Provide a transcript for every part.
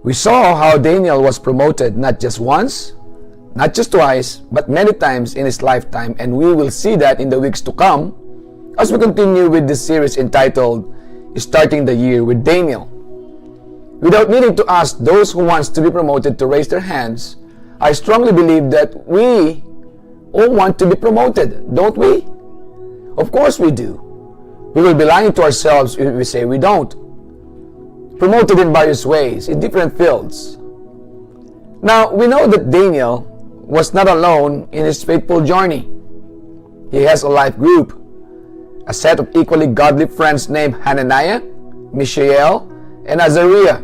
We saw how Daniel was promoted not just once, not just twice, but many times in his lifetime, and we will see that in the weeks to come as we continue with this series entitled Starting the Year with Daniel. Without needing to ask those who wants to be promoted to raise their hands, I strongly believe that we all want to be promoted, don't we? Of course we do. We will be lying to ourselves if we say we don't. Promoted in various ways, in different fields. Now, we know that Daniel was not alone in his faithful journey. He has a life group, a set of equally godly friends named Hananiah, Mishael, and Azariah,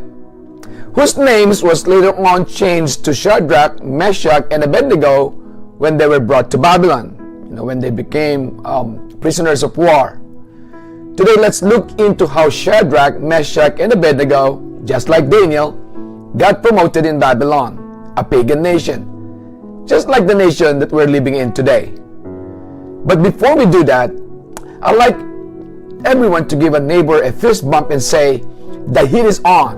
whose names was later on changed to Shadrach, Meshach, and Abednego when they were brought to Babylon, when they became prisoners of war. Today, let's look into how Shadrach, Meshach, and Abednego, just like Daniel, got promoted in Babylon, a pagan nation, just like the nation that we're living in today. But before we do that, I'd like everyone to give a neighbor a fist bump and say, "The heat is on."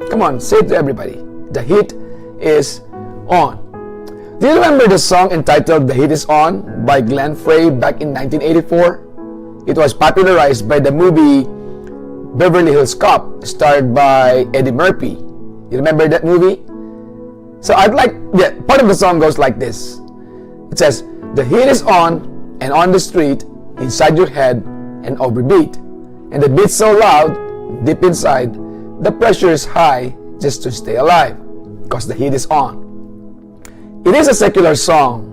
Come on, say it to everybody. The heat is on. Do you remember the song entitled "The Heat is On" by Glenn Frey back in 1984? It was popularized by the movie Beverly Hills Cop, starred by Eddie Murphy. You remember that movie? So part of the song goes like this. It says, "The heat is on and on the street, inside your head and overbeat. And the beat's so loud, deep inside, the pressure is high just to stay alive, because the heat is on." It is a secular song.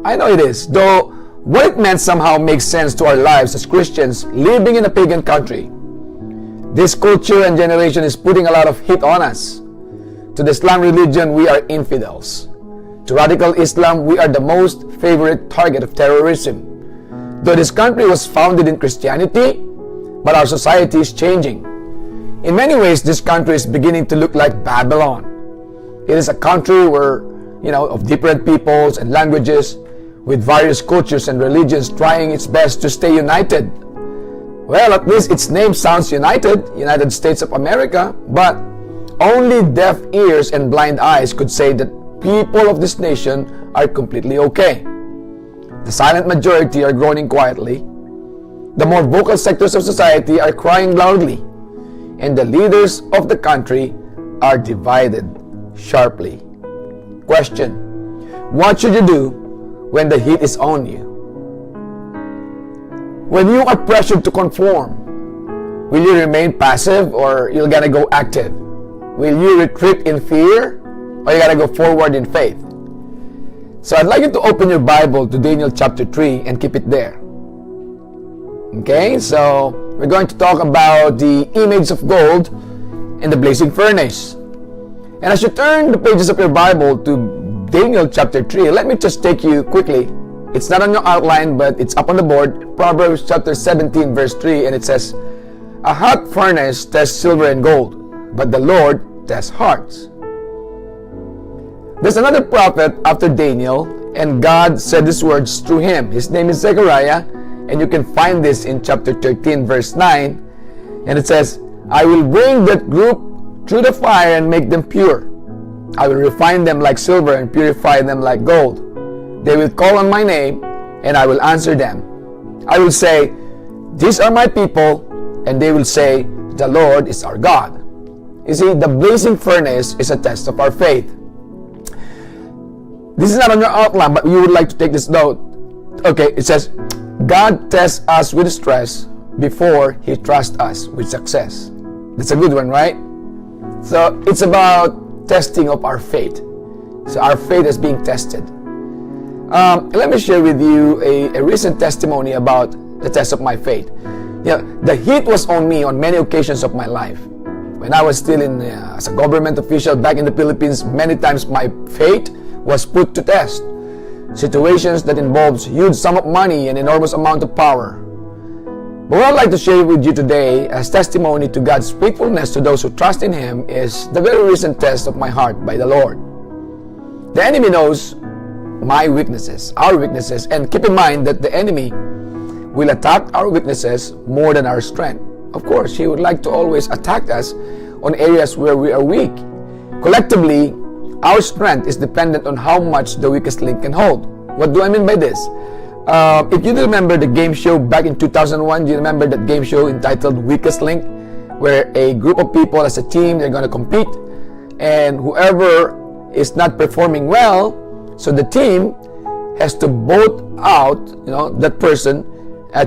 I know it is, though what it meant somehow makes sense to our lives as Christians living in a pagan country. This culture and generation is putting a lot of heat on us. To the Islam religion, we are infidels. To radical Islam, we are the most favorite target of terrorism. Though this country was founded in Christianity, but our society is changing. In many ways, this country is beginning to look like Babylon. It is a country where, of different peoples and languages, with various cultures and religions trying its best to stay united. Well, at least its name sounds united, United States of America, but only deaf ears and blind eyes could say that people of this nation are completely okay. The silent majority are groaning quietly. The more vocal sectors of society are crying loudly. And the leaders of the country are divided sharply. Question: what should you do when the heat is on you? When you are pressured to conform, will you remain passive or you're gonna go active? Will you retreat in fear or you gotta go forward in faith? So I'd like you to open your Bible to Daniel chapter 3 and keep it there. Okay, so we're going to talk about the image of gold in the blazing furnace. And as you turn the pages of your Bible to Daniel chapter 3, let me just take you quickly. It's not on your outline, but it's up on the board. Proverbs chapter 17 verse 3, and it says, "A hot furnace tests silver and gold, but the Lord tests hearts." There's another prophet after Daniel, and God said these words through him. His name is Zechariah, and you can find this in chapter 13 verse 9. And it says, "I will bring that group through the fire and make them pure. I will refine them like silver and purify them like gold. They will call on my name, and I will answer them. I will say, 'These are my people,' and they will say, 'The Lord is our God.'" You see, the blazing furnace is a test of our faith. This is not on your outline, but you would like to take this note. Okay, it says, God tests us with stress before He trusts us with success. That's a good one, right? So it's about testing of our faith. So our faith is being tested. Let me share with you a recent testimony about the test of my faith. The heat was on me on many occasions of my life. When I was still as a government official back in the Philippines, many times my faith was put to test. Situations that involves huge sum of money and enormous amount of power. But what I'd like to share with you today as testimony to God's faithfulness to those who trust in Him is the very recent test of my heart by the Lord. The enemy knows my weaknesses, our weaknesses, and keep in mind that the enemy will attack our weaknesses more than our strength. Of course, he would like to always attack us on areas where we are weak. Collectively, our strength is dependent on how much the weakest link can hold. What do I mean by this? If you remember the game show back in 2001, do you remember that game show entitled Weakest Link, where a group of people as a team, they're going to compete, and whoever is not performing well, so the team has to vote out, that person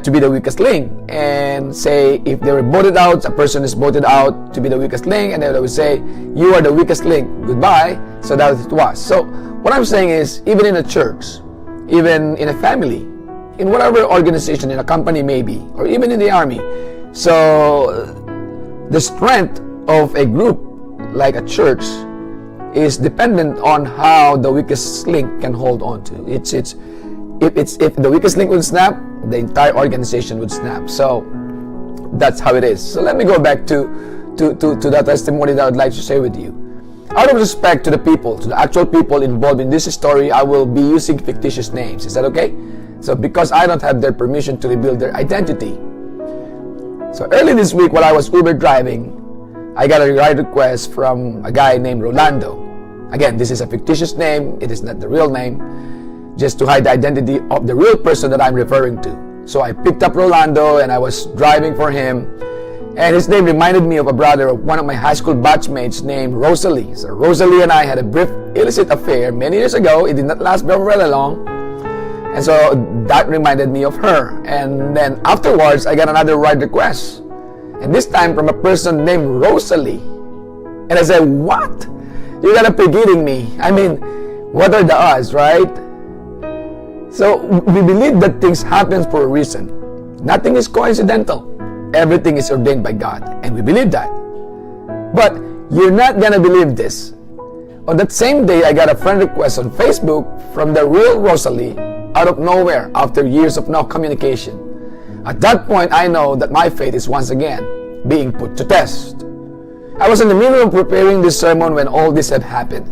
to be the weakest link, and say if they were voted out, a person is voted out to be the weakest link, and they would say, you are the weakest link, goodbye. So that it was. So what I'm saying is, even in a church, even in a family, in whatever organization, in a company maybe, or even in the army, so the strength of a group like a church is dependent on how the weakest link can hold on to. If the weakest link would snap, the entire organization would snap. So that's how it is. So let me go back to that testimony that I would like to share with you. Out of respect to the people, to the actual people involved in this story, I will be using fictitious names. Is that okay? So because I don't have their permission to reveal their identity. So early this week while I was Uber driving, I got a ride request from a guy named Rolando. Again, this is a fictitious name. It is not the real name, just to hide the identity of the real person that I'm referring to. So I picked up Rolando and I was driving for him. And his name reminded me of a brother of one of my high school batchmates named Rosalie. So Rosalie and I had a brief illicit affair many years ago. It did not last very long. And so that reminded me of her. And then afterwards, I got another ride request. And this time from a person named Rosalie. And I said, what? You gotta be kidding me. I mean, what are the odds, right? So we believe that things happen for a reason. Nothing is coincidental. Everything is ordained by God. And we believe that. But you're not gonna believe this. On that same day, I got a friend request on Facebook from the real Rosalie out of nowhere after years of no communication. At that point, I know that my faith is once again being put to test. I was in the middle of preparing this sermon when all this had happened.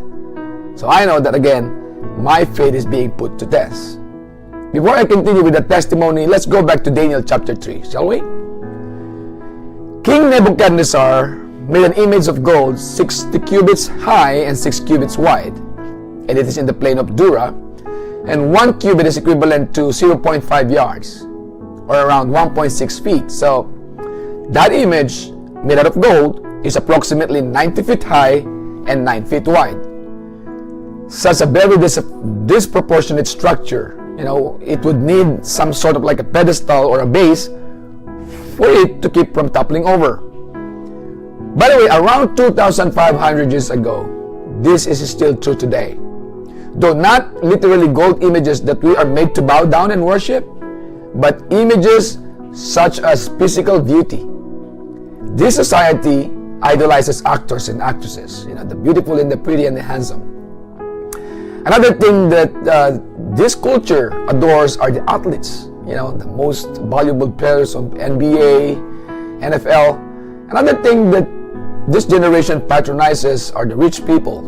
So I know that again, my faith is being put to test. Before I continue with the testimony, let's go back to Daniel chapter 3, shall we? King Nebuchadnezzar made an image of gold 60 cubits high and 6 cubits wide, and it is in the plain of Dura, and 1 cubit is equivalent to 0.5 yards, or around 1.6 feet. So that image made out of gold is approximately 90 feet high and 9 feet wide. Such a very disproportionate structure, it would need some sort of like a pedestal or a base for it to keep from toppling over. By the way, around 2,500 years ago, this is still true today. Though not literally gold images that we are made to bow down and worship, but images such as physical beauty. This society idolizes actors and actresses, the beautiful and the pretty and the handsome. Another thing that this culture adores are the athletes, the most valuable players of NBA, NFL. Another thing that this generation patronizes are the rich people,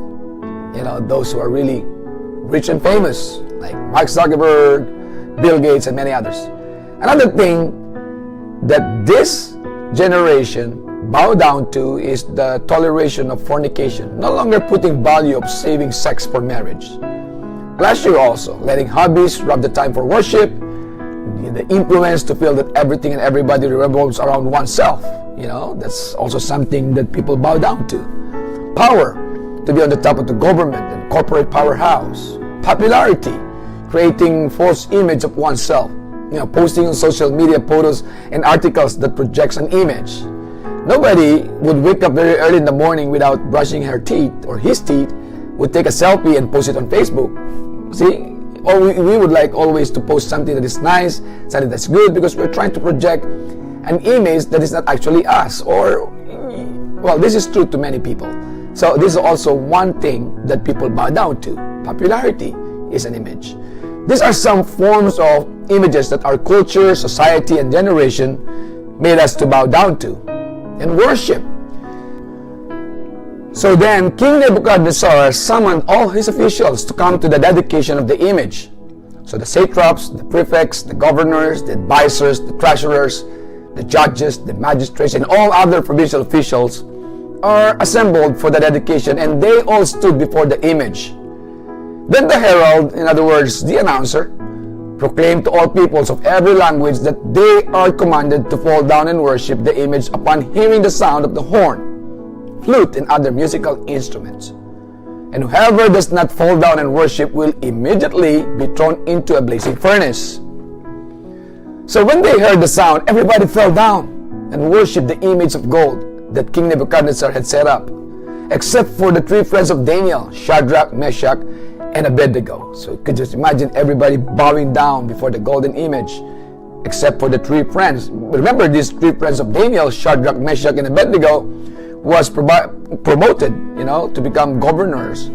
those who are really rich and famous, like Mark Zuckerberg, Bill Gates, and many others. Another thing that this generation bow down to is the toleration of fornication, no longer putting value of saving sex for marriage. Pleasure also, letting hobbies rob the time for worship, the influence to feel that everything and everybody revolves around oneself. That's also something that people bow down to. Power, to be on the top of the government and corporate powerhouse. Popularity, creating false image of oneself, posting on social media photos and articles that projects an image. Nobody would wake up very early in the morning without brushing her teeth or his teeth, would take a selfie and post it on Facebook. See, or we would like always to post something that is nice, something that's good, because we're trying to project an image that is not actually us. Or, well, this is true to many people. So this is also one thing that people bow down to. Popularity is an image. These are some forms of images that our culture, society, and generation made us to bow down to and worship. So then, King Nebuchadnezzar summoned all his officials to come to the dedication of the image. So the satraps, the prefects, the governors, the advisors, the treasurers, the judges, the magistrates, and all other provincial officials are assembled for the dedication, and they all stood before the image. Then the herald, in other words, the announcer, proclaimed to all peoples of every language that they are commanded to fall down and worship the image upon hearing the sound of the horn, flute, and other musical instruments. And whoever does not fall down and worship will immediately be thrown into a blazing furnace. So when they heard the sound, everybody fell down and worshipped the image of gold that King Nebuchadnezzar had set up, except for the three friends of Daniel, Shadrach, Meshach, and Abednego. So you could just imagine everybody bowing down before the golden image, except for the three friends. Remember, these three friends of Daniel, Shadrach, Meshach, and Abednego, was promoted, to become governors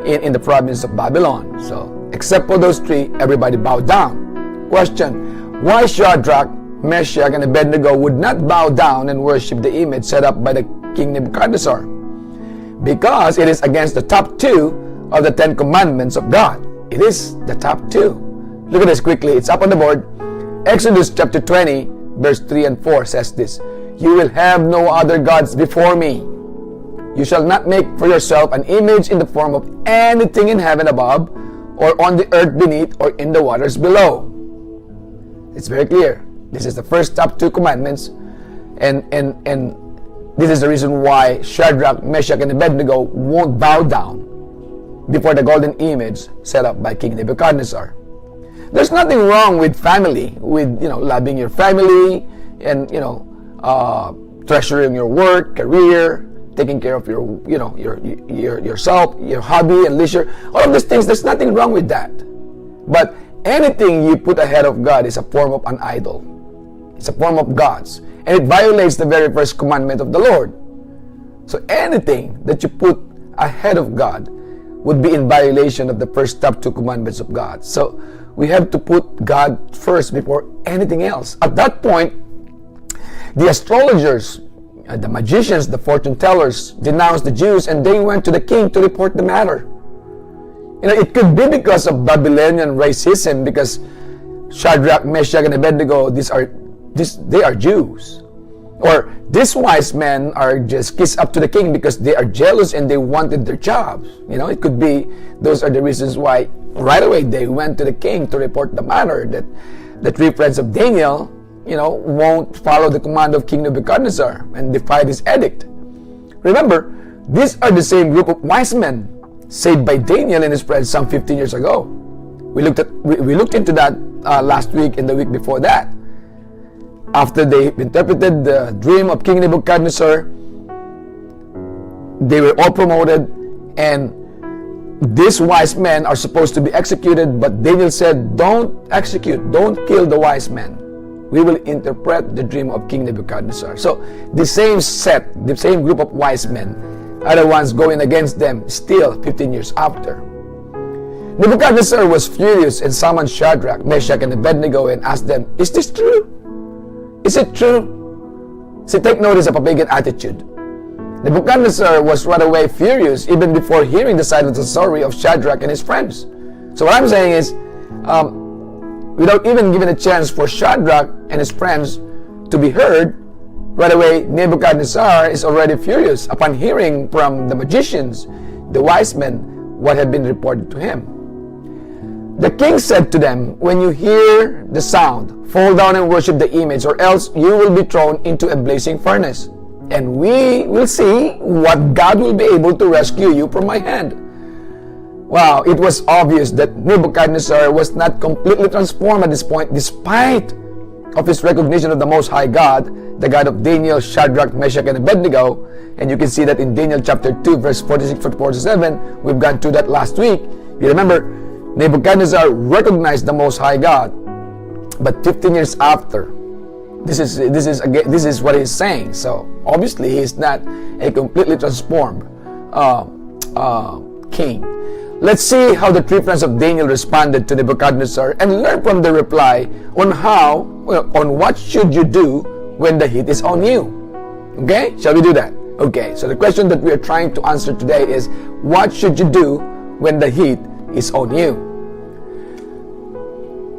in the province of Babylon. So, except for those three, everybody bowed down. Question: why Shadrach, Meshach, and Abednego would not bow down and worship the image set up by the King Nebuchadnezzar? Because it is against the top two of the 10 commandments of God. It is the top two. Look at this quickly. It's up on the board. Exodus chapter 20, verse 3 and 4 says this: You will have no other gods before me. You shall not make for yourself an image in the form of anything in heaven above, or on the earth beneath, or in the waters below. It's very clear. This is the first top two commandments, and this is the reason why Shadrach, Meshach, and Abednego won't bow down before the golden image set up by King Nebuchadnezzar. There's nothing wrong with family, with loving your family, and treasuring your work, career, taking care of your yourself, your hobby and leisure. All of these things, there's nothing wrong with that. But anything you put ahead of God is a form of an idol. It's a form of gods, and it violates the very first commandment of the Lord. So anything that you put ahead of God would be in violation of the first top two commandments of God. So we have to put God first before anything else. At that point, the astrologers, the magicians, the fortune tellers denounced the Jews, and they went to the king to report the matter. It could be because of Babylonian racism, because Shadrach, Meshach, and Abednego, they are Jews. Or these wise men are just kissed up to the king because they are jealous and they wanted their jobs. It could be those are the reasons why right away they went to the king to report the matter that the three friends of Daniel, won't follow the command of King Nebuchadnezzar and defied his edict. Remember, these are the same group of wise men saved by Daniel and his friends some 15 years ago. We looked into that last week and the week before that. After they interpreted the dream of King Nebuchadnezzar, they were all promoted, and these wise men are supposed to be executed, but Daniel said, don't execute, don't kill the wise men. We will interpret the dream of King Nebuchadnezzar. So the same group of wise men are the ones going against them still 15 years after. Nebuchadnezzar was furious and summoned Shadrach, Meshach, and Abednego and asked them, is this true? Is it true? See, take notice of a pagan attitude. Nebuchadnezzar was right away furious even before hearing the side of the story of Shadrach and his friends. So what I'm saying is, without even giving a chance for Shadrach and his friends to be heard, right away Nebuchadnezzar is already furious upon hearing from the magicians, the wise men, what had been reported to him. The king said to them, when you hear the sound, fall down and worship the image, or else you will be thrown into a blazing furnace. And we will see what God will be able to rescue you from my hand. Wow, it was obvious that Nebuchadnezzar was not completely transformed at this point, despite of his recognition of the Most High God, the God of Daniel, Shadrach, Meshach, and Abednego. And you can see that in Daniel chapter 2, verse 46 to 47. We've gone through that last week. You remember, Nebuchadnezzar recognized the Most High God, but 15 years after, this is what he's saying. So obviously, he is not a completely transformed king. Let's see how the three friends of Daniel responded to Nebuchadnezzar and learn from their reply on what should you do when the heat is on you. Okay, shall we do that? Okay, so the question that we are trying to answer today is, what should you do when the heat is on you?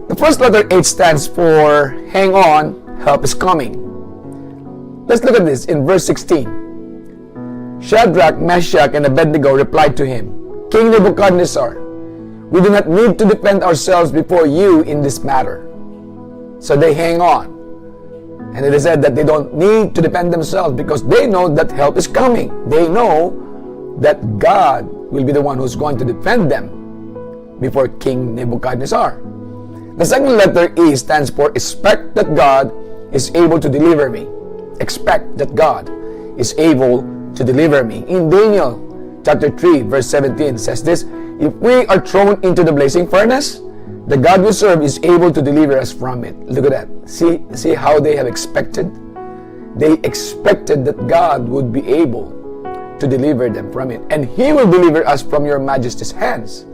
The first letter H stands for hang on, help is coming. Let's look at this in verse 16. Shadrach, Meshach, and Abednego replied to him, King Nebuchadnezzar, we do not need to defend ourselves before you in this matter. So they hang on. And it is said that they don't need to defend themselves because they know that help is coming. They know that God will be the one who's going to defend them before King Nebuchadnezzar. The second letter E stands for expect that God is able to deliver me. Expect that God is able to deliver me. In Daniel chapter 3 verse 17 says this, if we are thrown into the blazing furnace, the God we serve is able to deliver us from it. Look at that. See how they have expected? They expected that God would be able to deliver them from it. And He will deliver us from your majesty's hands.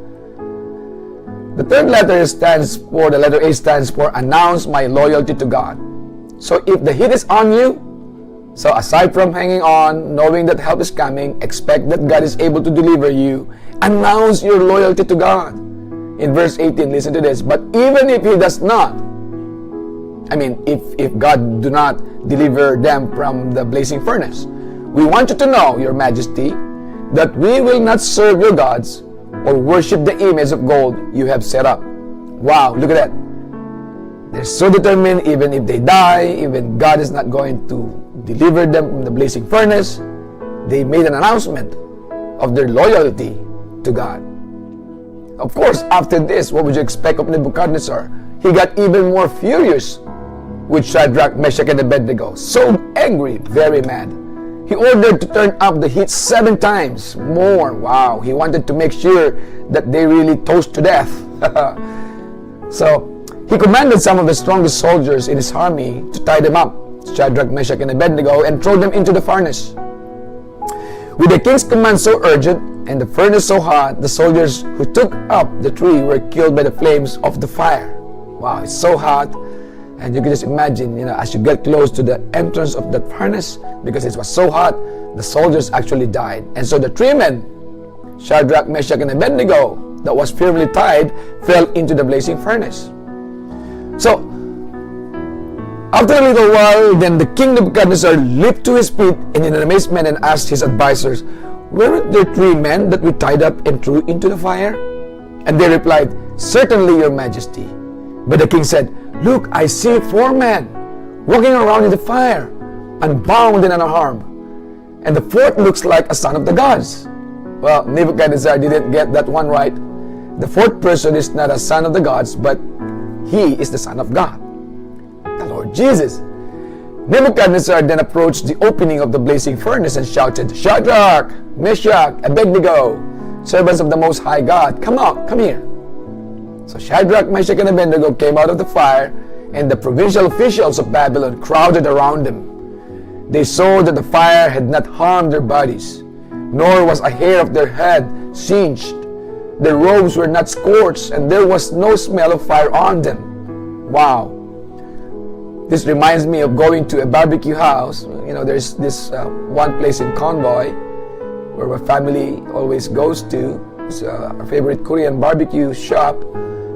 The third letter stands for, the letter A stands for announce my loyalty to God. So if the heat is on you, so aside from hanging on, knowing that help is coming, expect that God is able to deliver you. Announce your loyalty to God. In verse 18, listen to this. But even if He does not, if God do not deliver them from the blazing furnace, we want you to know, Your Majesty, that we will not serve your gods or worship the image of gold you have set up. Wow, look at that. They're so determined, even if they die, even God is not going to deliver them from the blazing furnace, they made an announcement of their loyalty to God. Of course, after this, what would you expect of Nebuchadnezzar? He got even more furious with Shadrach, Meshach, and Abednego. So angry, very mad. He ordered to turn up the heat 7 times more. Wow, he wanted to make sure that they really toast to death. So, he commanded some of the strongest soldiers in his army to tie them up, Shadrach, Meshach, and Abednego, and throw them into the furnace. With the king's command so urgent and the furnace so hot, the soldiers who took up the tree were killed by the flames of the fire. Wow, it's so hot. And you can just imagine, as you get close to the entrance of the furnace, because it was so hot, the soldiers actually died. And so the 3 men, Shadrach, Meshach, and Abednego, that was firmly tied, fell into the blazing furnace. So, after a little while, then the king Nebuchadnezzar leaped to his feet and in amazement and asked his advisors, weren't there 3 men that we tied up and threw into the fire? And they replied, certainly, Your Majesty. But the king said, look, I see 4 men walking around in the fire, unbound and unharmed. And the 4th looks like a son of the gods. Well, Nebuchadnezzar didn't get that one right. The 4th person is not a son of the gods, but he is the Son of God, the Lord Jesus. Nebuchadnezzar then approached the opening of the blazing furnace and shouted, Shadrach, Meshach, Abednego, servants of the Most High God, come out, come here. So Shadrach, Meshach, and Abednego came out of the fire, and the provincial officials of Babylon crowded around them. They saw that the fire had not harmed their bodies, nor was a hair of their head singed. Their robes were not scorched, and there was no smell of fire on them. Wow. This reminds me of going to a barbecue house. There's this one place in Convoy where my family always goes to. It's our favorite Korean barbecue shop,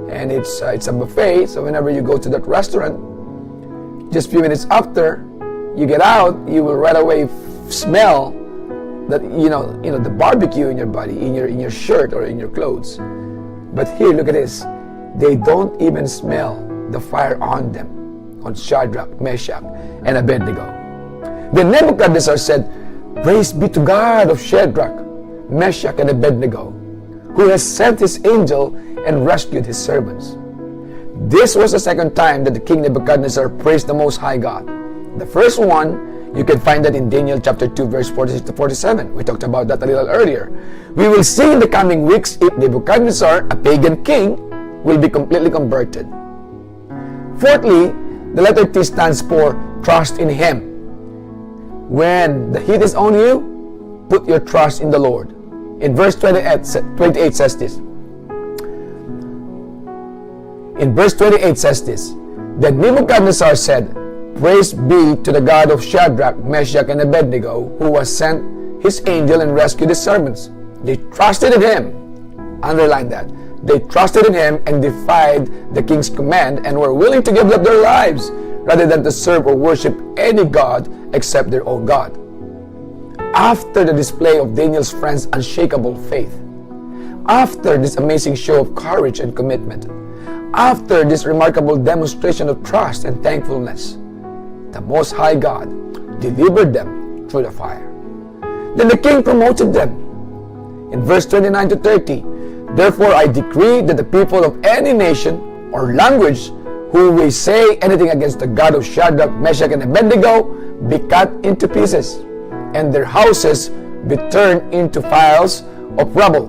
and it's a buffet. So whenever you go to that restaurant, just a few minutes after you get out, you will right away smell that the barbecue in your body, in your shirt or in your clothes. But here, look at this. They don't even smell the fire on them, on Shadrach, Meshach, and Abednego. Then Nebuchadnezzar said, praise be to God of Shadrach, Meshach, and Abednego, who has sent his angel and rescued his servants. This was the second time that the king Nebuchadnezzar praised the Most High God. The first one, you can find that in Daniel chapter 2, verse 46 to 47. We talked about that a little earlier. We will see in the coming weeks if Nebuchadnezzar, a pagan king, will be completely converted. Fourthly, the letter T stands for trust in Him. When the heat is on you, put your trust in the Lord. In verse 28 says this. In verse 28 says this. Then Nebuchadnezzar said, praise be to the God of Shadrach, Meshach, and Abednego, who has sent his angel and rescued his servants. They trusted in Him. Underline that. They trusted in Him and defied the king's command and were willing to give up their lives rather than to serve or worship any god except their own God. after the display of Daniel's friends' unshakable faith, after this amazing show of courage and commitment, after this remarkable demonstration of trust and thankfulness, the Most High God delivered them through the fire. Then the king promoted them. In verse 29 to 30, therefore I decree that the people of any nation or language who will say anything against the God of Shadrach, Meshach, and Abednego be cut into pieces, and their houses be turned into piles of rubble.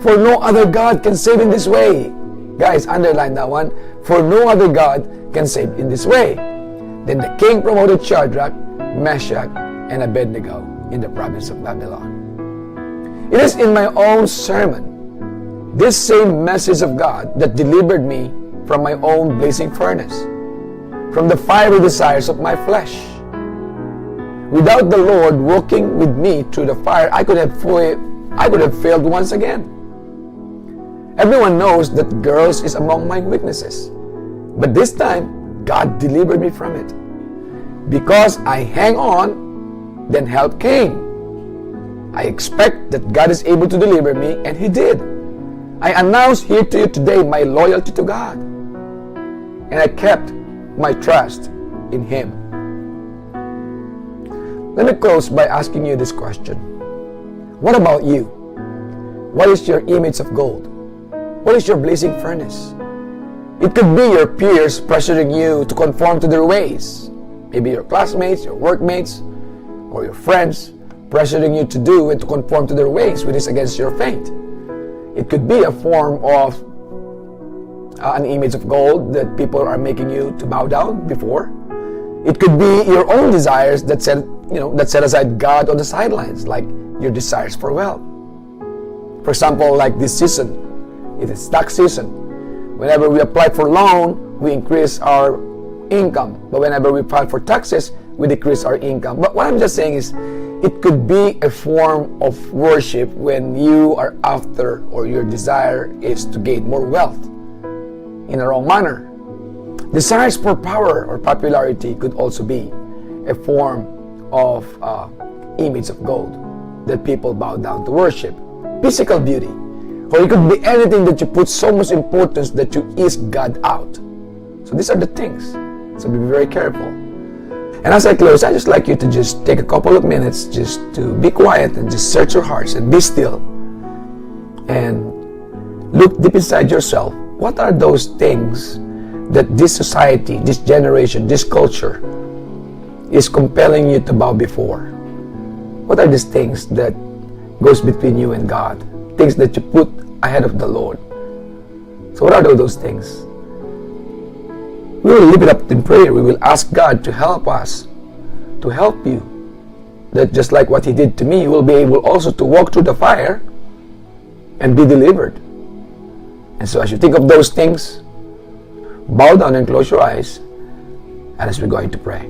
For no other God can save in this way. Guys, underline that one. For no other God can save in this way. Then the king promoted Shadrach, Meshach, and Abednego in the province of Babylon. It is in my own sermon, this same message of God, that delivered me from my own blazing furnace, from the fiery desires of my flesh. Without the Lord walking with me through the fire, I could have failed once again. Everyone knows that girls is among my weaknesses, but this time God delivered me from it. Because I hang on, then help came. I expect that God is able to deliver me, and He did. I announce here to you today my loyalty to God, and I kept my trust in Him. Let me close by asking you this question. What about you? What is your image of gold? What is your blazing furnace? It could be your peers pressuring you to conform to their ways. Maybe your classmates, your workmates, or your friends pressuring you to do and to conform to their ways, which is against your faith. It could be a form of an image of gold that people are making you to bow down before. It could be your own desires that set aside God on the sidelines, like your desires for wealth. For example, like this season, it is tax season. Whenever we apply for loan, we increase our income. But whenever we file for taxes, we decrease our income. But what I'm just saying is, it could be a form of worship when you are after, or your desire is to gain more wealth in a wrong manner. Desires for power or popularity could also be a form of image of gold that people bow down to worship. Physical beauty, or it could be anything that you put so much importance that you ease God out. So these are the things. So be very careful. And as I close, I just like you to just take a couple of minutes just to be quiet and just search your hearts and be still and look deep inside yourself. What are those things that this society, this generation, this culture is compelling you to bow before? What are these things that goes between you and God? Things that you put ahead of the Lord. So what are those things? We will lift it up in prayer. We will ask God to help us, to help you. That just like what He did to me, you will be able also to walk through the fire and be delivered. And so as you think of those things, bow down and close your eyes, and as we're going to pray.